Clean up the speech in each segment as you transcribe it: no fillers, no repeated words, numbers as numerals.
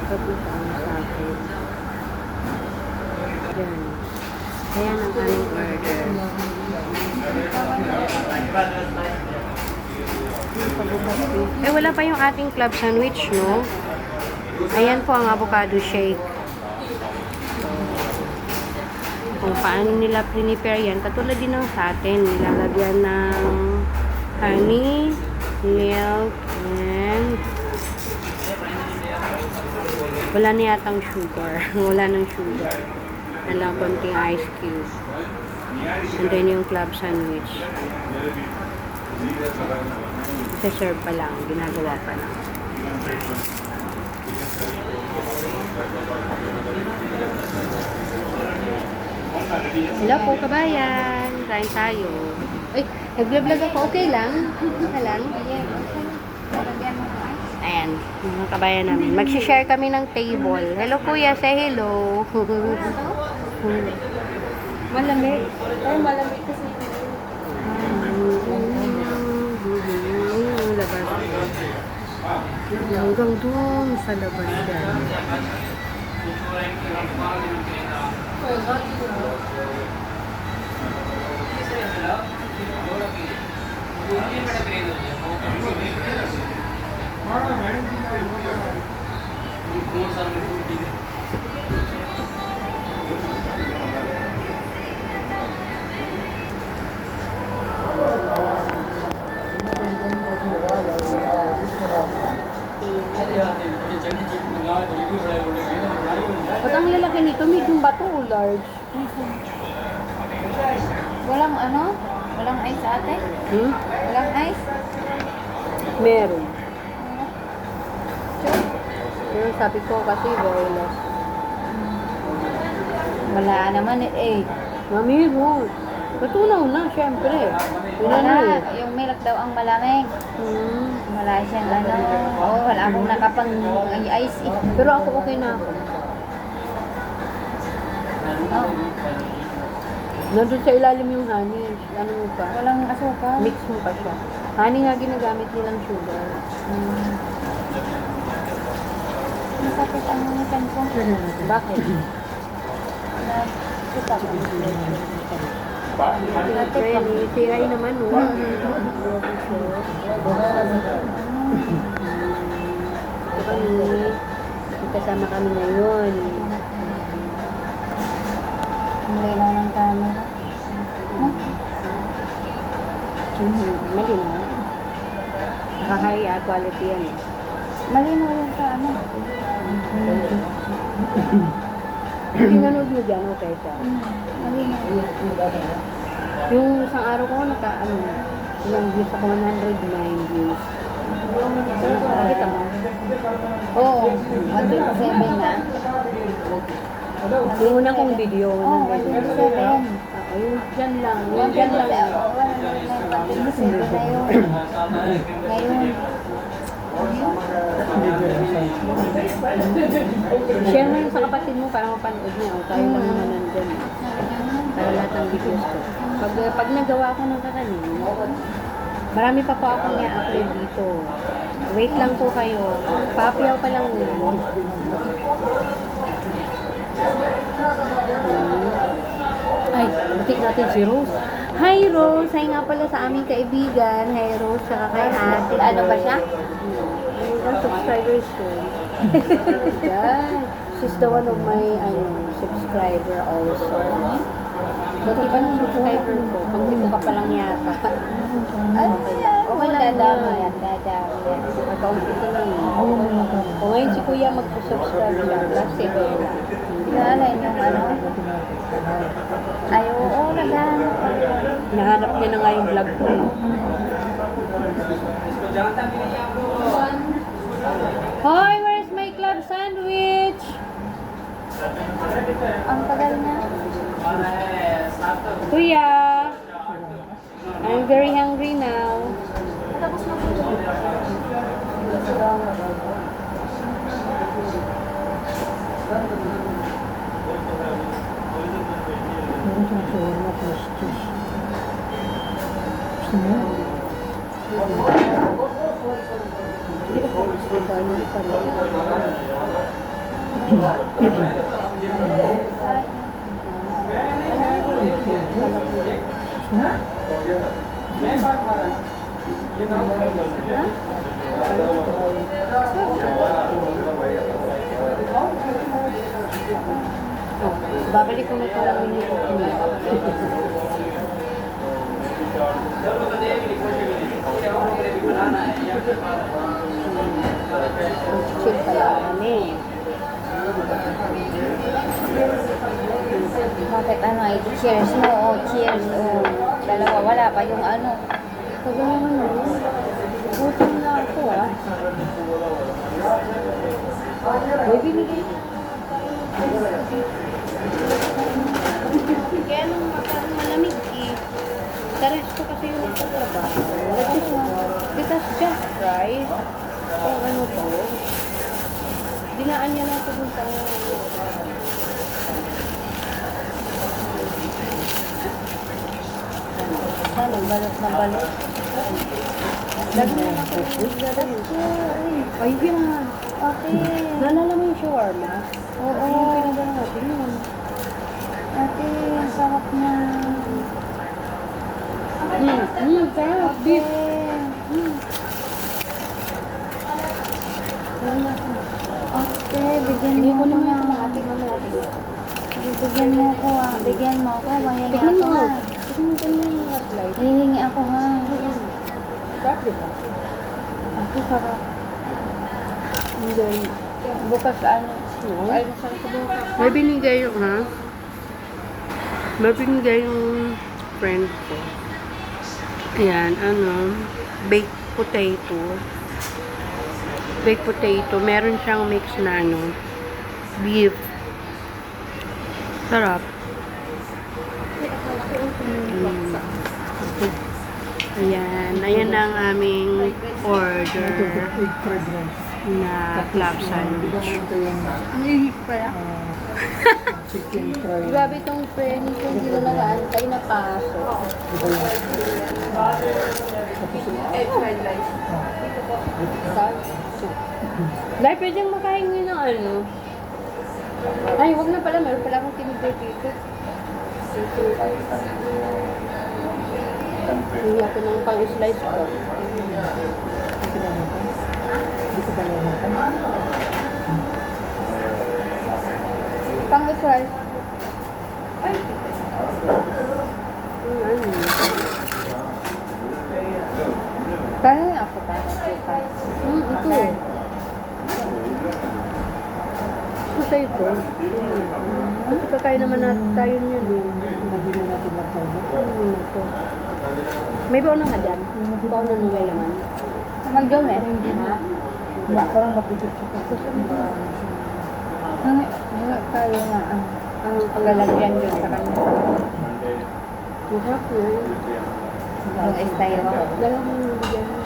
Sarap na tayo sa akin. Yan. Ayan ang aming order. Eh, wala pa yung ating club sandwich, no? Ayan po ang avocado shake. Kung paano nila prepare yan, katulad din ng sa atin. Nilalagyan ng honey, milk, and wala na yatang sugar. Wala ng sugar. Walang konting ice cube. And then yung club sandwich. Isa-serve pa lang. Ginagawa pa lang. Hello po, kabayan. Kain tayo. Ay, nag-vlog ako. Okay lang? Okay lang? Ayan, mga kabayan namin. Mag-share kami ng table. Hello kuya, say hello. Malamig. Ay, malamig kasi. Labas. Hanggang doon sa labas yan. Ba't ang lalaki nito? Medium ba ito o large? Walang ano? Walang ice ate? Hmm? Walang ice? Meron. Sure? Pero sabi ko kasi very less. Wala naman eh. Mami, mo. Natunaw na, syempre. Yun na Wala. eh. Yung milk daw ang malamig. Hmm. Wala siyang ano. Oo, wala akong nakapang ice eh. Pero ako okay na ako. Oh, Nandun sa ilalim yung honey. Ano mo pa? walang asukal. Mix mo pa siya. Honey nga ginagamit nilang sugar. Masakit ang ngitan ko. Bakit? Kita ko. Si Ray naman, no? Ito kami. Kasama kami ngayon. Ang linaw ng camera. Malinaw. Naka-high quality yan. Malinaw yung sa ano. Yung nanood mo dyan, okay siya. Malinaw. Yung isang araw ko, ilang views ako, 109 views. Nakita mo? Oo, 127 na. Yung una kong video. Oo, 127. Yung dyan lang. Yung dyan lang. 127 na yun. Ngayon. Share mo yun sa kapatid mo para mapanood niya. O, tayo lang naman nandun. Para lahat ng videos ko. Pag nagawa ko ng kakanin, marami pa po akong i-upload dito. Wait lang po kayo. Papiyaw pa lang yun. Ay, butik natin si Rose. Hi Rose! Hi nga pala sa aming kaibigan. Hi Rose, saka kay ate. Ano ba siya? Ang subscribers ko. Yeah. She's the one of my subscriber also. Buti pa ng subscriber ko. Pag hindi ka pa lang yata. Ano yan? Okay lang Dadami yan. yan. Dadami yan. Account ko lang. O ngayon si Kuya magpo-subscribe siya. Kasi Bella. Naalala yung ano? Ay, oo, naghahanap pa. Nahanap niya na nga yung vlog ko. Hoy, where's my club sandwich? Ang tagal na. Kuya, I'm very hungry now. Tapos na po. Meron siyang shawarma plus cheese. Gusto mo? Hindi pa rin. Oh, babalik ko na ito lang yung chill pala kami. Bakit ano, cheers mo, cheers, dalawa, wala pa yung ano. Sabi naman mo, gutom na ako ah. May binigay. Kaya nung malamig eh. Sa resto kasi yung nagtatrabaho. Because just rice, kung ano to, dinaan niya lang ito dun sa Balot na balot. lagi na lang ako. Ay, yan. Okay. Naalala mo yung shawarma? Oo. Yung pinadala natin yun. Ate, ang sarap na. Sarap. Beef. Ate, bigyan Hindi mo ko ako naman na. yung ate mo natin. Bigyan mo ako ah. Bigyan mo ako. Mahihingi Tignan ako mo. ha. Tignan mo kanya yung hot light. Hihingi ako ha. Sarap diba? Ate, sarap. Hindi. Bukas ano. Ay, nasaan ko ba? May binigay yung, ha? May binigay yung friend ko. Ayan, ano, baked potato. Baked potato. Meron siyang mix na, ano, beef. Sarap. Ayan. Ayan ang aming order na club sandwich. Nahihig pala. Chicken fry. Grabe itong friend ko, hindi na nag-aantay na paso. Dahil pwedeng makain nyo ng ano. Ay, wag na pala. Meron pala akong tinigay dito. Hindi ako ng pang-slice ko. Hindi ko kalimutan. Pang-try. Ay! Ano? Kaya nga ako para bukas. Ito. Potato. Kasi kakain naman natin tayo niyan eh. Nabili natin ng tono. Ito. May baon na nga dyan. Baon na nung may laman. Mag-jow eh. Ba, parang mapigit siya. Kaya nga. Ang lalagyan yun sa kanya. Masarap na yun. Ang estilo ko. Dalawa mo yung bigyan mo.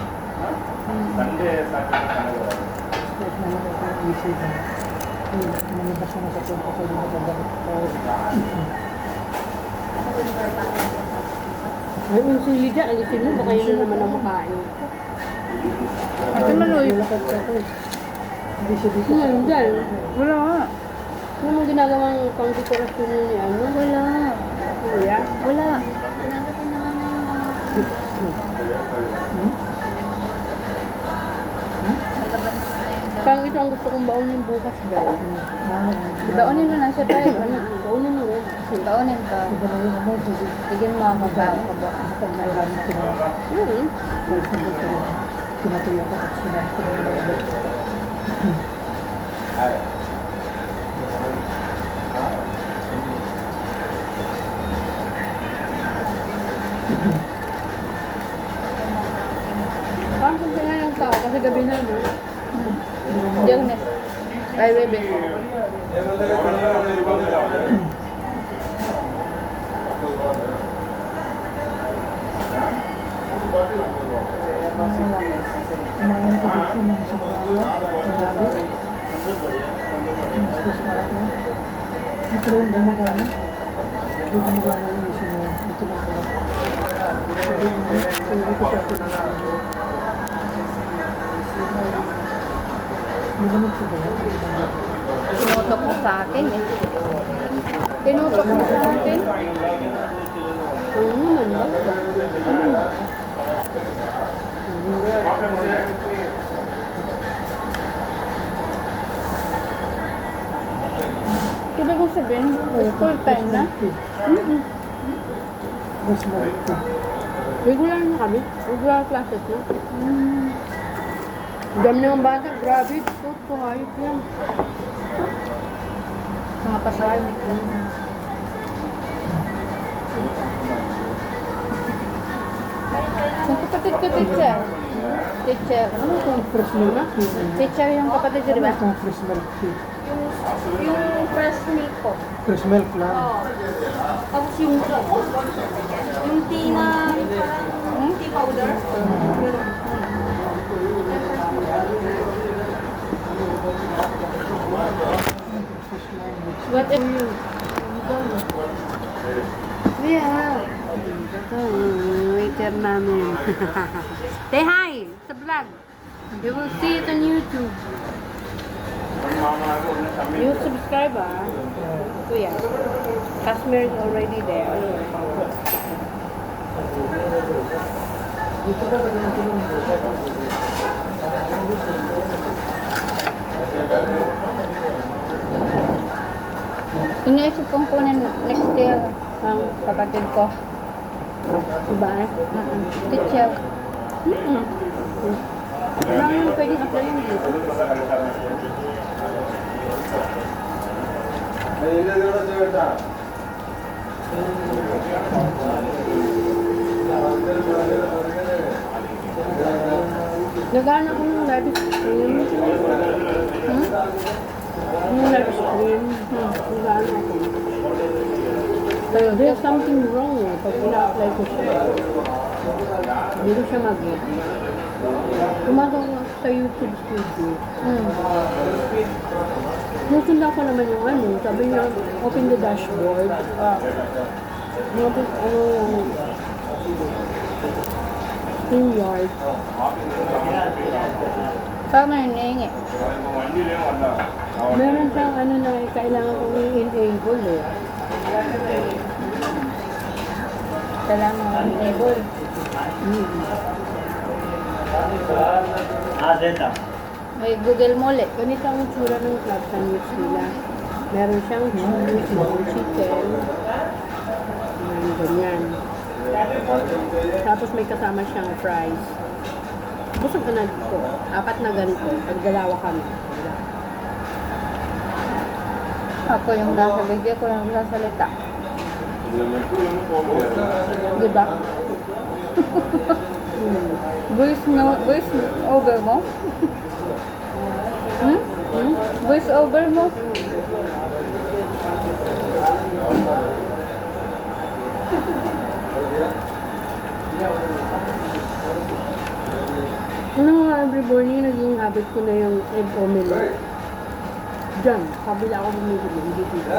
Kahit na lang ito, easy na. Manibas na sa punta sa mga pagdamit. Ay, yung sili dyan. Alisin mo. Baka yun na naman ang makain. Ate Maloy. Nilakad ka ako. Hindi siya dito. Ano dyan? Wala nga. Ano mong ginagawang pang-dekorasyon nyo ni ano? Wala. Kuya? Wala. Parang ito ang gusto kong baunin bukas, guys. Baonin mo na siya tayo. Baunin mo rin. Baonin ka. Iba na yun naman. Bigyan mo ako ba? Kapag nailangan ko na. Pinatuloy ko at sinabi ko na. Parang kung kaya yung tao, kasi gabi na, no? Diyan na. Ay, bebe. Kumain ko dito ng sabaw. Sinabi. Mas malaki. Ito rin din na gano'n. Dito mo gano'n yung isin mo. Dito lang pala. Hindi ko siya pinagawa. Malamig siya ba? Tinutok mo sa akin eh. Tinutok mo sa akin. Ano naman ba? Ibig kong sabihin, full time na. Mas malaki. Regular na kami. Regular classes na. Ang dami ng bata. Grabe. Ito, hayop yan. Mga pasaway. Yung kapatid ko, teacher. Teacher. Ano itong fresh milk? Teacher yung kapatid ko, di Ano ba? itong fresh milk tea? Yung fresh milk ko. Fresh milk lang. Tapos yung tea na, tea powder. What if you? Yeah. Ito, waiter namin. Say hi sa vlog. You will see it on YouTube. You subscribe, ah. Kuya. Customer is already there. Dito ka ba yung tulong? Iniisip kong kunin next year ang kapatid ko. Diba? Teacher. Marami yung pwedeng apply yun dito. Nagana ko ng live stream. Yung live stream. Nagana ako. Pero there's something wrong eh. Pag ina-apply ko siya. Hindi ko siya mag-get. Gumagawa ko sa YouTube studio. Nusunda ko naman yung ano. Sabi niya, open the dashboard. Tapos ano yung StreamYard. Parang may hinihingi. Meron siyang ano na kailangan kong i-enable eh. Kailangan mo enable. May Google mo ulit. Ganito ang itsura ng club sandwich nila. Meron siyang cheese, may chicken. Ganyan. Tapos may kasama siyang fries. Busog na dito. 4 na ganito. Pagdalawa kami. Ako yung nasa video ko yung nasalita. Diba? Voice over mo? Voice over mo? Ano nga every morning, naging habit ko na yung egg omelette. Diyan, kabila ako bumibili, hindi dito.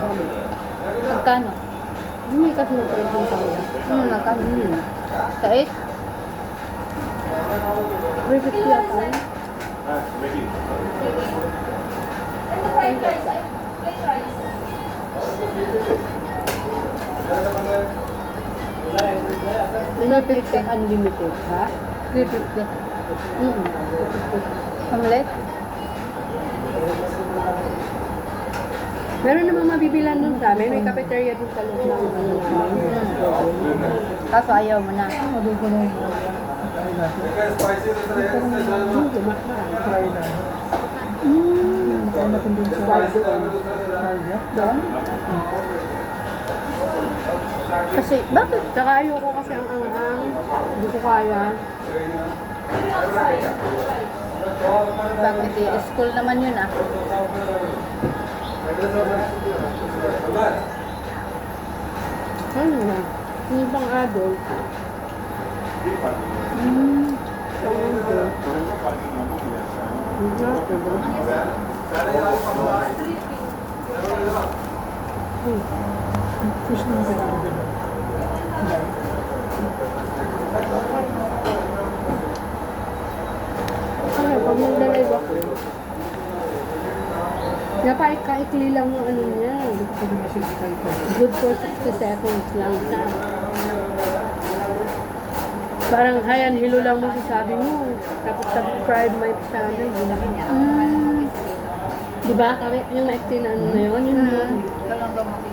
Kami. Magkano? Hindi kasi na-print yung tawag. Magkano? Sa 8? 350 ako. Unlimited, ha? 350. Mm-mm. Omelette? Meron namang mabibilan dun sa amin. May cafeteria dun sa loob ng ano namin. Kaso ayaw mo na. Ano ko na yung try natin? Marami. Try na. Try natin din sa Target. Doon? Kasi, bakit? Saka ayoko kasi ang anghang. Hindi ko kaya. Bakit eh? School naman yun ah. Ano na? Hindi pang adult. Pang adult. Fish na natin. Ano, pag nag-live ako, Kaikli lang yung ano niya. Sabi na 65 pa. Good for 60 seconds lang siya. Parang hi and hello lang masasabi mo. Tapos subscribe my channel. Diba? Kami yung na-explain na ano na yun. Yun yun.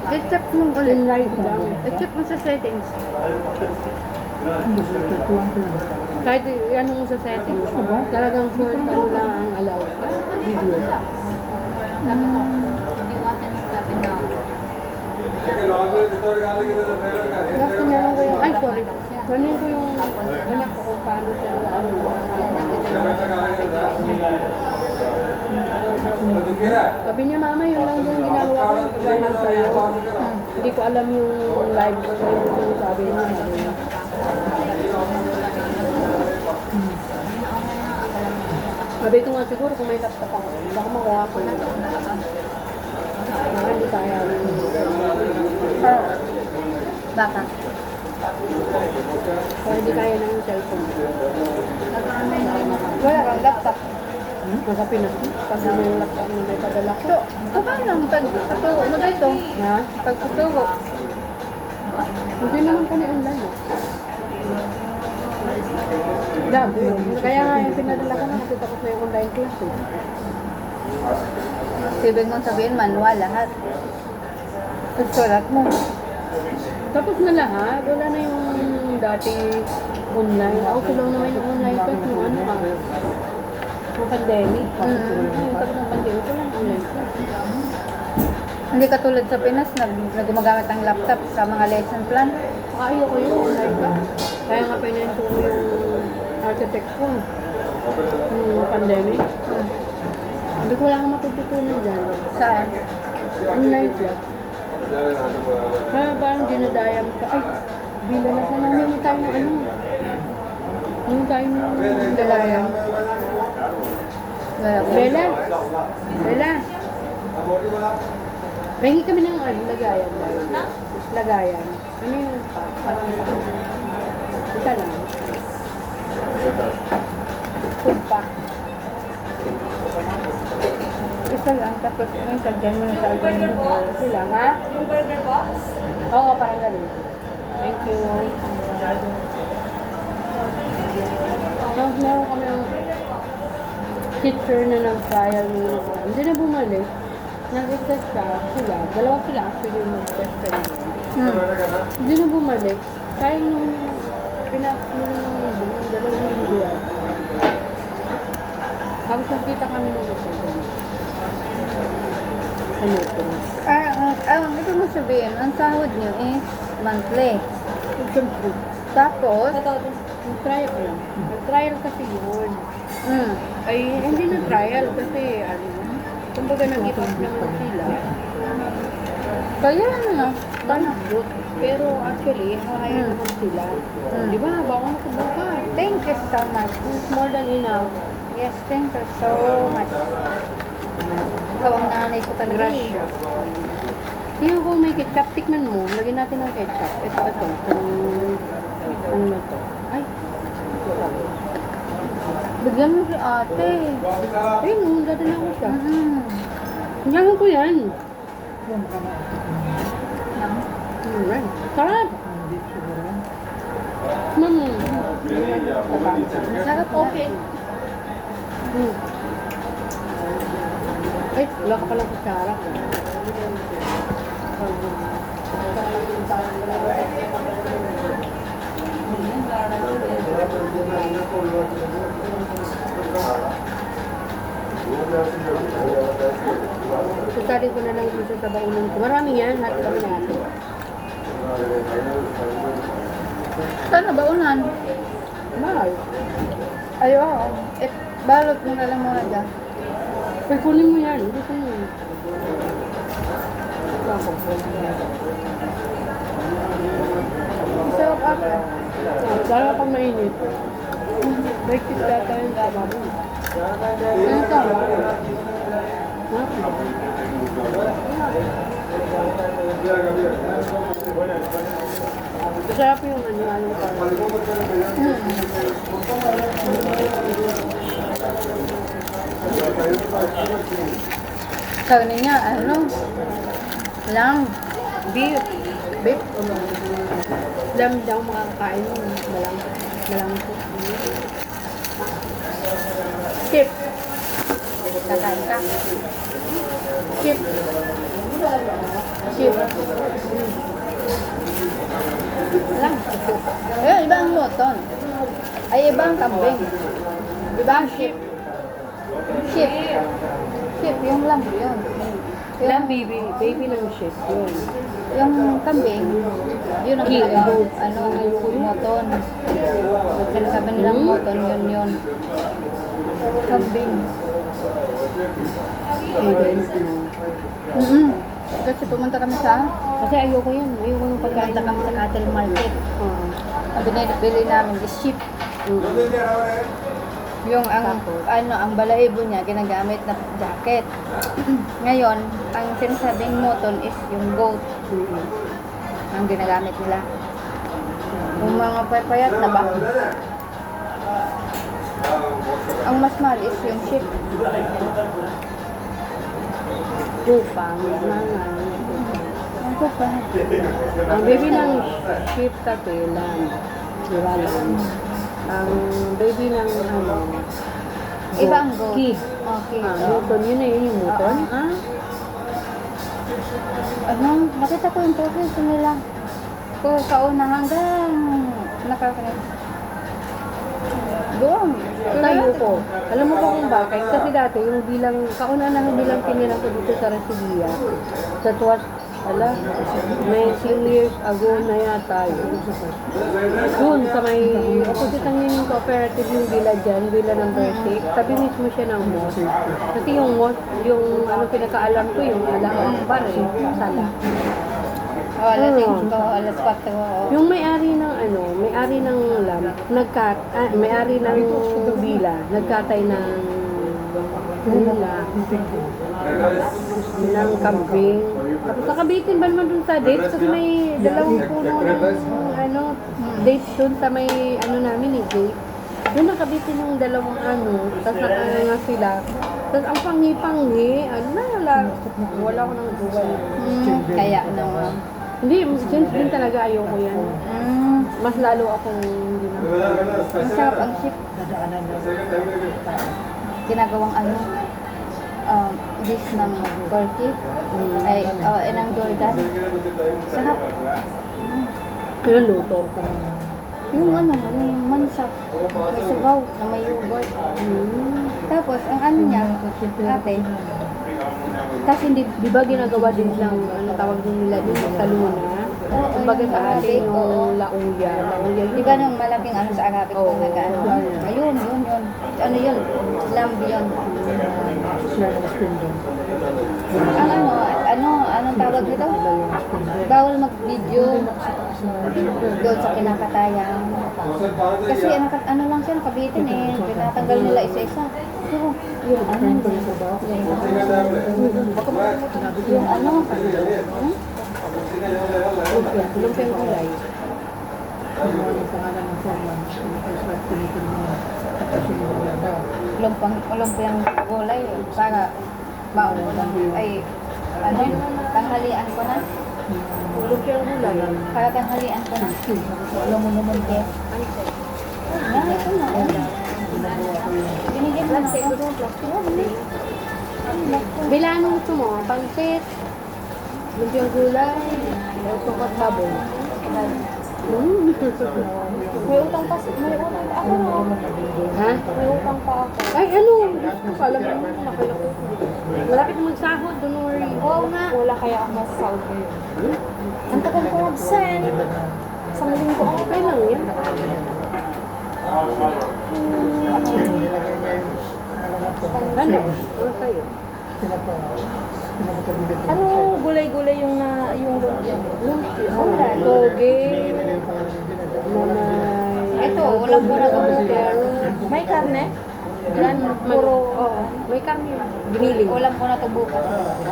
I-check mo ulit. Live lang. I-check mo sa settings. Tuwan ko lang. Kahit ano mo sa settings. Talagang short ano lang ang allowed. Video. Gusto meron ko yung, ay sorry. Kunin ko yung anak ko kung paano siya ano. Sabi niya, mama, yun lang yung ginagawa ko. Dahil sa'yo. Hindi ko alam yung live stream yung sabi niya. Sabi ko nga siguro kung may laptop ako, baka makuha ko na. Hindi kaya Baka. kung hindi kaya ng cellphone. Wala kang laptop. Nasa Pinas. Pag may laptop na may padala ko. So, paano? Pagtuturo mo dito? Ha? Pagtuturo. Hindi naman kami online. Dami. Kaya nga yung pinadala ko na kasi tapos na yung online class. Ibig mong sabihin, manual lahat. Pagsulat mo. Tapos na lahat. Wala na yung dati online. Ako lang naman yung online class yung ano ka. Yung pandemic. Yung tapos ng pandemic, wala yung online class. Hindi katulad sa Pinas na gumagamit ng laptop sa mga lesson plan. Ayaw ko yung online class. Kaya nga pinento ko yung architect ko. Yung pandemic. Hindi ko wala akong matututunan dyan. Saan? Online class. Kaya parang dinadayam ka. Ay, bila na sa namin. Hindi tayo ng ano. Hindi tayo ng dalayam. Bella. Bella. Pahingi kami ng ano, lagayan. Lagayan. Ano yung parang isa lang. Food pack. Isa lang, tapos may sagyan mo na sa alcohol. Kasi lang, ha? Yung burger box? Oo, parang ganun. Thank you. Tapos meron kami ng teacher na nag-trial nila. Hindi na bumalik. Nag-test sila. Dalawa sila actually yung mag-test ka nila. Hindi na bumalik. Kaya nung yung dalawang linggo yan. Habang nakita kami ng result. Ano ito? Ito mo sabihin, ang sahod niyo is monthly. Siyempre. Tapos, Nag-trial ko lang. Nag-trial kasi yun. mm, Ay, hindi na trial kasi ano, kumbaga nag-ipag naman sila. kaya ano, Tanabot. Pero actually, hahaya naman sila. Di ba? Baka makabuka. thank you so much. It's more than enough. Yes, thank you so much. Ikaw ang nanay ko talaga. Gracia. Tingnan ko may ketchup. Tikman mo. Lagyan natin ng ketchup. Ito. Ano na to? Ay. Bigyan mo si ate. Ayun, dadala ko siya. Gagawin ko yan. Alright. Sarap. Sarap, okay. Ay, wala ka palang kutsara. Susarin ko na lang dito sa baunan ko. Marami yan. Lahat kami natin. Saan na baunan? Mahal. Ay, oo. Balot mo na lang muna dyan. Pero kunin mo yan. Gusto mo yan. Sarap ate. Lalo pag mainit. May kita tayo sa baboy. Ano to? Masarap yung ano parang. Karne niya, ano? Lang. Beef. Beef. Alam daw makakain mo. Malang po. Chip. Kakain ka. Chip. Chip. Lang. Eh, iba ang moton. Ay, iba ang kambing. Iba ang sheep. Sheep. Sheep, yung lamb yun. Alam, baby ng chip. Yun. Yung kambing, yun ang ano, moton. Sinasabi nilang moton, yun. Kambing. Kasi pumunta kami sa, Kasi ayoko yan. Ayoko ng pagkain. pumunta kami sa cattle market. Oo. Ang binibili namin is sheep. Yung ang balahibo niya ginagamit na jacket. Ngayon, ang sinasabing moton is yung goat ang ginagamit nila. Yung mga payat na ba? Ang mas mahal is yung sheep. Kupang. Mangan. Ang kupa. Ang baby ng sheep kasi lamb. Diba lamb? Ang baby ng ano, Iba ang goat. Kid. Okay. Muton. Yun na yun yung muton. Ano, nakita ko yung progress nila. Ko kauna hanggang nakakalit. Doon. Tayo ko. Alam mo ba kung bakit? Kasi dati yung bilang, kauna-unahan bilang pinirang ko dito sa Resilia. That was, 19 years ago na yata yun. Doon sa may, opposite ang yun yung cooperative yung villa dyan, villa number 6. Tabi mismo siya ng mosque. Kasi yung mosque, yung ano pinakaalam ko, yung alam bar eh, sala. Alas 5, alas 4. Yung may-ari ng ano, may-ari ng may-ari ng villa, nagkatay ng ng kambing. Tapos nakabitin ba naman dun sa dates? Kasi may dalawang puno ng ano, dates dun sa may ano namin eh, gate. Doon nakabitin yung dalawang ano, tapos nakanga sila. Tapos ang panghi-panghi, ano na, wala ko nang gawa. Kaya naman. Hindi, since din talaga ayoko yan. Mas lalo akong hindi na. Masarap ang sheep. Ginagawang ano, dish ng turkey. Ay, ng Jordan. Sarap. Pero luto ko. Yung ano, yung mansak. May sugaw na may yogurt. Tapos, ang ano niya, ate, kasi hindi, Di ba ginagawa din lang, ano tawag din nila din sa Luna? Kumbaga sa atin yung lauya. di ba nung malaking ano sa Arabic Oo. kung nag-ano? Ayun. Ano yun? Lamb yun. Anong tawag nito? Bawal mag-video doon sa kinakatayan. Kasi ano lang siya, nakabitin eh. Tinatanggal nila isa-isa. Pero, yung ano, yung ano, Lumpiang kulay. lumpiang gulay para ay ano, tanghalian ko na. Lumpiang kulay. Para tanghalian ko na. Alam mo naman ke. Ay, ito na. Binigyan mo na ako. Bilano gusto mo? Pangsit. Lumpiang kulay. Tungkot sabon. May utang pa. May utang pa ako. Ha? May utang pa ako. Ay, ano? Gusto ko alam mo. Nakalako. Malapit mo magsahod. Don't worry. Oo nga. Wala kaya ako masasahod ko yun. Ang tagal ko mag-send. Sa maling ko. Okay lang yan. Ano? Ano sa'yo? Ano gulay-gulay yung na yung lumpia? Lumpia. Toge. Nanay. Ito, walang mura ko Pero, may karne? Yan, puro, may kami. Giniling. walang ko na to bukas.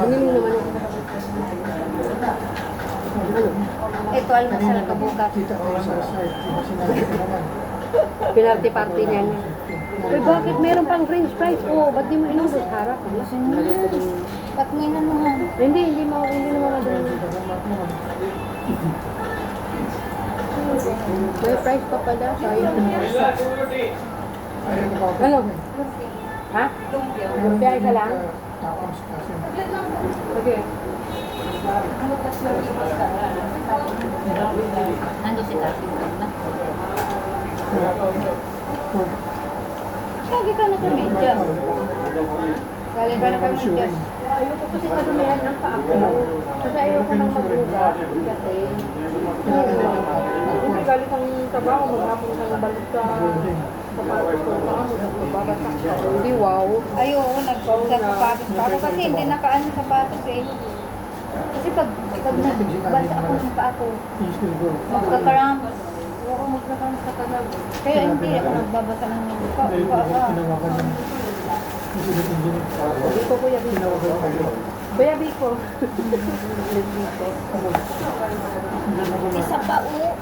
Giniling naman ako. Ano? Ito, almasal ka bukas. Pinarty-party niya niya. Uy, bakit meron pang french fries? Oh, ba't di mo inubos? Harap. Patnginan mo nga. Hindi naman madali. May price pa pala. Sayang. Ano? Ha? Lumpia isa lang? Tapos kasi. Okay. Nandun si Tati. Lagi ka naka-media. Galing ka naka-media. Ayoko kasi kadumihan ng paa ko. Kasi ayoko nang maglugat. Kasi, hindi galit ang trabaho. Maghapon kang balik sa sapatos ko. Babasak ka. Hindi, wow. Ayoko, nagsasapatos pa ako kasi hindi nakaano sapatos eh. Kasi pag nagbasa ako ng paa ko, magkakaramp. Oo, magkakaroon sa kanal. Kaya hindi ako nagbabasa ng paa. Tinawagan ng Biko, Kuya Biko. Kuya Biko. Isa pa o.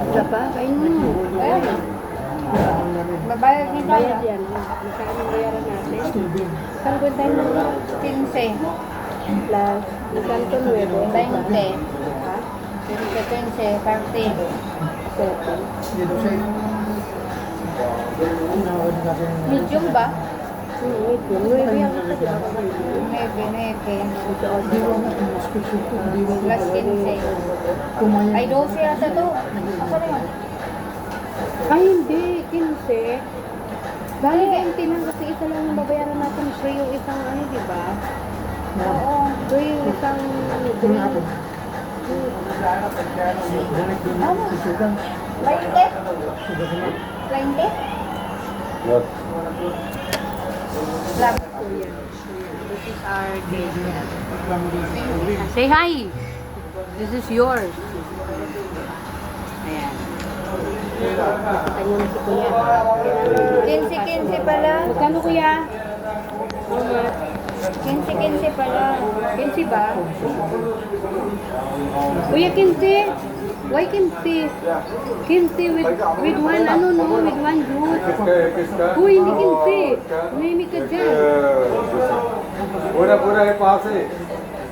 Isa pa? Kain mo. Ayun na. Babayad ni Bayad Tata. yan. Magkano ang bayaran natin? Steven. Saan ko tayo ng 15. plus? Magkano to 9? 20. Ha? 15, 40. 7. Dito siya. Tinawagan ng kasi. Medium ba? Medium. 9 yan kasi baka Maybe. Hindi mo nga yung description ko. Hindi mo Plus 15. kumain. Ay, 12 yata to. Ako na yun. Ay, hindi. 15. Bali, 20 lang kasi isa lang yung babayaran natin. Free yung isang ano, di ba? Oo. Free yung isang Kung hapon. Ano? Susugan. 20? Suga sa mga. 20? Lab. This is our day. Say hi! This is yours. Ayan. Nakita niyo na si Kuya. 15 pala. Magkano Kuya? Mama. 15 pala. 15 ba? Kuya, 15? Why 15? 15 with one, ano no, with one juice. Uy, hindi 15. Umimik ka dyan. पूरा पूरा है पास है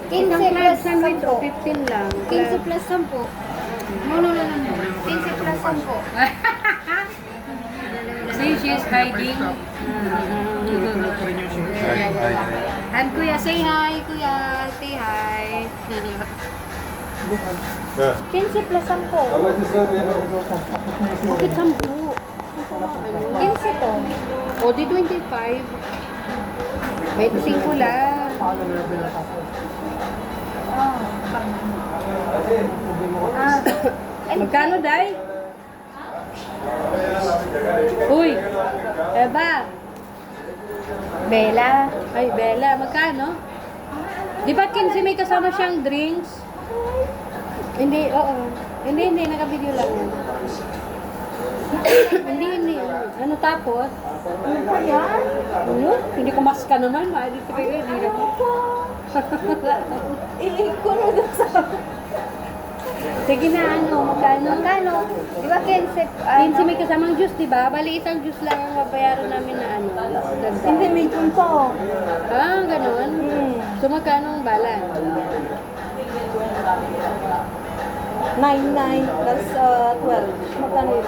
15 Isang plus club sandwich o 10. 15 lang. 15 plus 10. No. 15 plus 10. See, she's hiding. And Kuya, say hi. Kuya, say hi. 15 plus 10. Bakit 10? 15 to. O di 25. 25 lang. Paano na lang pinatapos? Ah. Magkano, Day? Uy! Eba! Bella. Ay, Bella, magkano? Di ba 15 may kasama siyang drinks? Hindi, oo. Hindi, naka-video lang yan. hindi. Ano tapos? Ano pa yan? Ano? Hindi ko maska naman, maalit ko kayo. Hindi naman. I-link ko na dun sa... Sige na, ano, magkano? Magkano? Di ba 15? 15 may kasamang juice, di ba? Bali, isang juice lang ang mabayaran namin na ano. Ganda. Hindi, medium to. Ah, ganun? So, magkano ang balance? 9 plus 12. Magkano yun?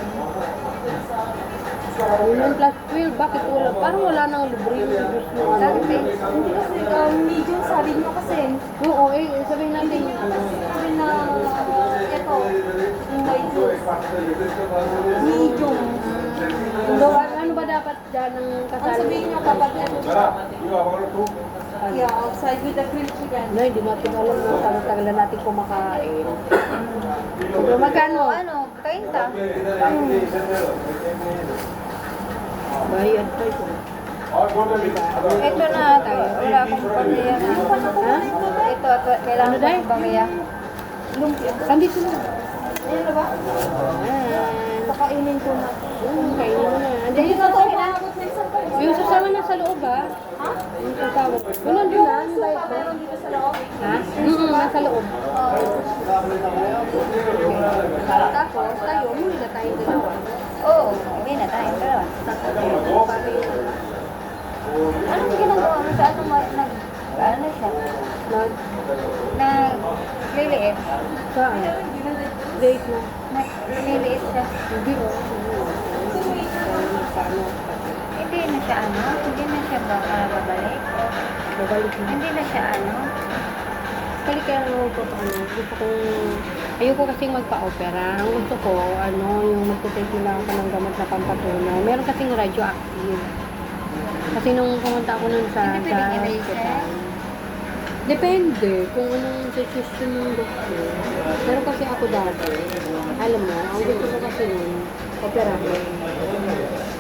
1 plus 12, bakit wala? Parang wala nang libre yung juice mo. Dati. Hindi kasi medium sabi niyo kasi. Oo, sabihin natin. Sabi na ito, yung may juice. Medium. So, ano ba dapat dyan ng Ang kasali? sabihin niyo kapag ito siya. Yeah, outside with the grilled chicken. No, hindi natin alam na tagal na natin kumakain. So, magkano? Ano? 30. Bayad tayo. Ito na tayo. Wala akong pamilya. Ha? Ito, kailangan Ano, ko Day? ng pamilya. Lumpia. Andito na. Ano na ba? Ayan. Pakainin ko na. Kainin mo na. Andito Dito to, hinabot na isang pala. yung sasama na sa loob, ha? Ha? Yung sasama. Wala din na. Yung bayad ko. Meron dito sa loob. Ha? Nasa loob. Tapos, tayo, muli na tayo dalawa. Oo, hindi na tayo. Dalawa. Anong ginagawa mo sa ano Saan? Date na. Nililiit siya. Hindi oh. Paano? Hindi na siya ano? Hindi na siya babalik? Babalik na. Hindi na siya ano? Kali kaya naman ko gusto kong, ayoko kasing magpa-opera. Ang gusto ko, yung magtitake lang ako ng gamot na pampatunaw. Meron kasing radioactive. Kasi nung pumunta ako nun sa Hindi pwedeng erase. hospital. Depende kung anong suggestion ng doktor. Pero kasi ako dati, alam mo, ang gusto ko kasi nun, opera ko.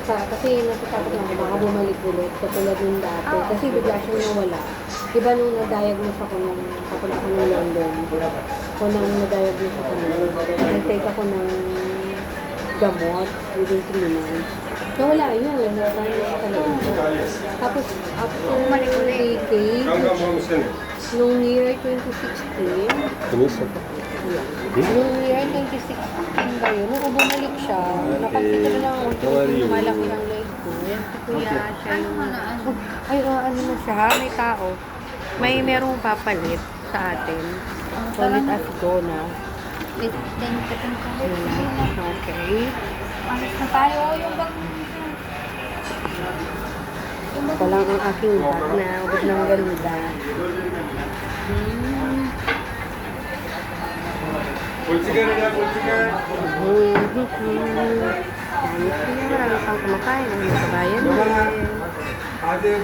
Kasi natatakot na ako, baka bumalik ulit, katulad yung dati. Kasi bigla siyang nawala. Diba nung na-diagnose ako nung papunta ako ng London, o nung na-diagnose ako nung, nag-take ako ng gamot within 3 months. Nawala yun, nawala yun talaga. Tapos, after decade, nung year 2016, nung year 2016 ba yun, nung bumalik siya, nakakita na lang ako, malaki ang leg ko. Yan si Kuya, siya yung, ay, ano na siya, may tao. Merong papalit sa atin. Solid as go na. Okay. Alis na tayo. Yung bag Ito lang ang aking bag na ubod ng garuda. Full chicken ya, full chicken. Marami pang kumakain. Ang kabayan. आज एक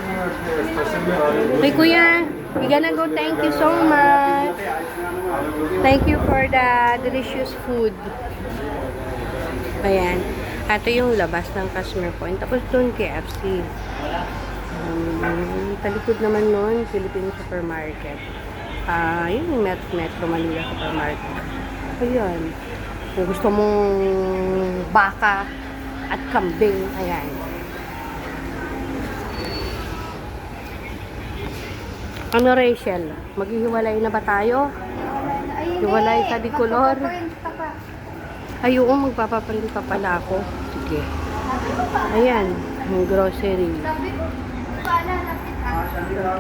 स्पेशल में आलू Hey Kuya, we gonna go. Thank you so much. Thank you for the delicious food. Ayan. Ito yung labas ng Cashmere Point. Tapos doon KFC. Talikod naman nun, Philippine Supermarket. Yun yung Metro Manila Supermarket. Ayan. Kung gusto mong baka at kambing, ayan. Ano Rachel? Maghihiwalay na ba tayo? Hiwalay sa Bicolor? Ay, oo, magpapaprint pa pala ako. Sige. Ayan, yung grocery.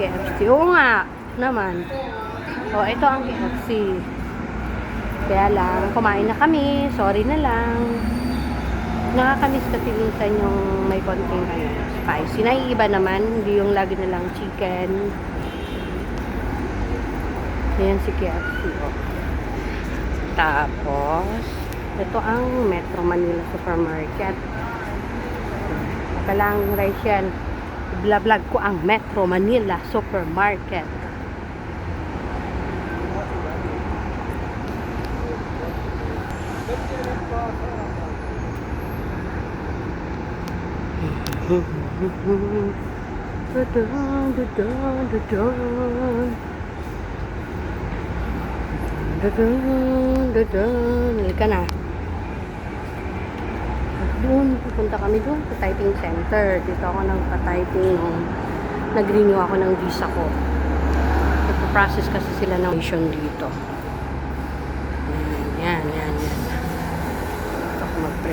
KFC. Oo nga, naman. O, ito ang KFC. Kaya lang, kumain na kami. Sorry na lang. Nakakamiss kasi minsan yung may konting spicy. Naiiba naman, hindi yung lagi na lang chicken. Ayan si KFC. Tapos, ito ang Metro Manila Supermarket. Ito lang, Rachel. I-vlog ko ang Metro Manila Supermarket. Halika na. Doon, pupunta kami doon sa typing center. Dito ako nagpa-typing nung nag-renew ako ng visa ko. Nagpa-process kasi sila ng mission dito. Yan.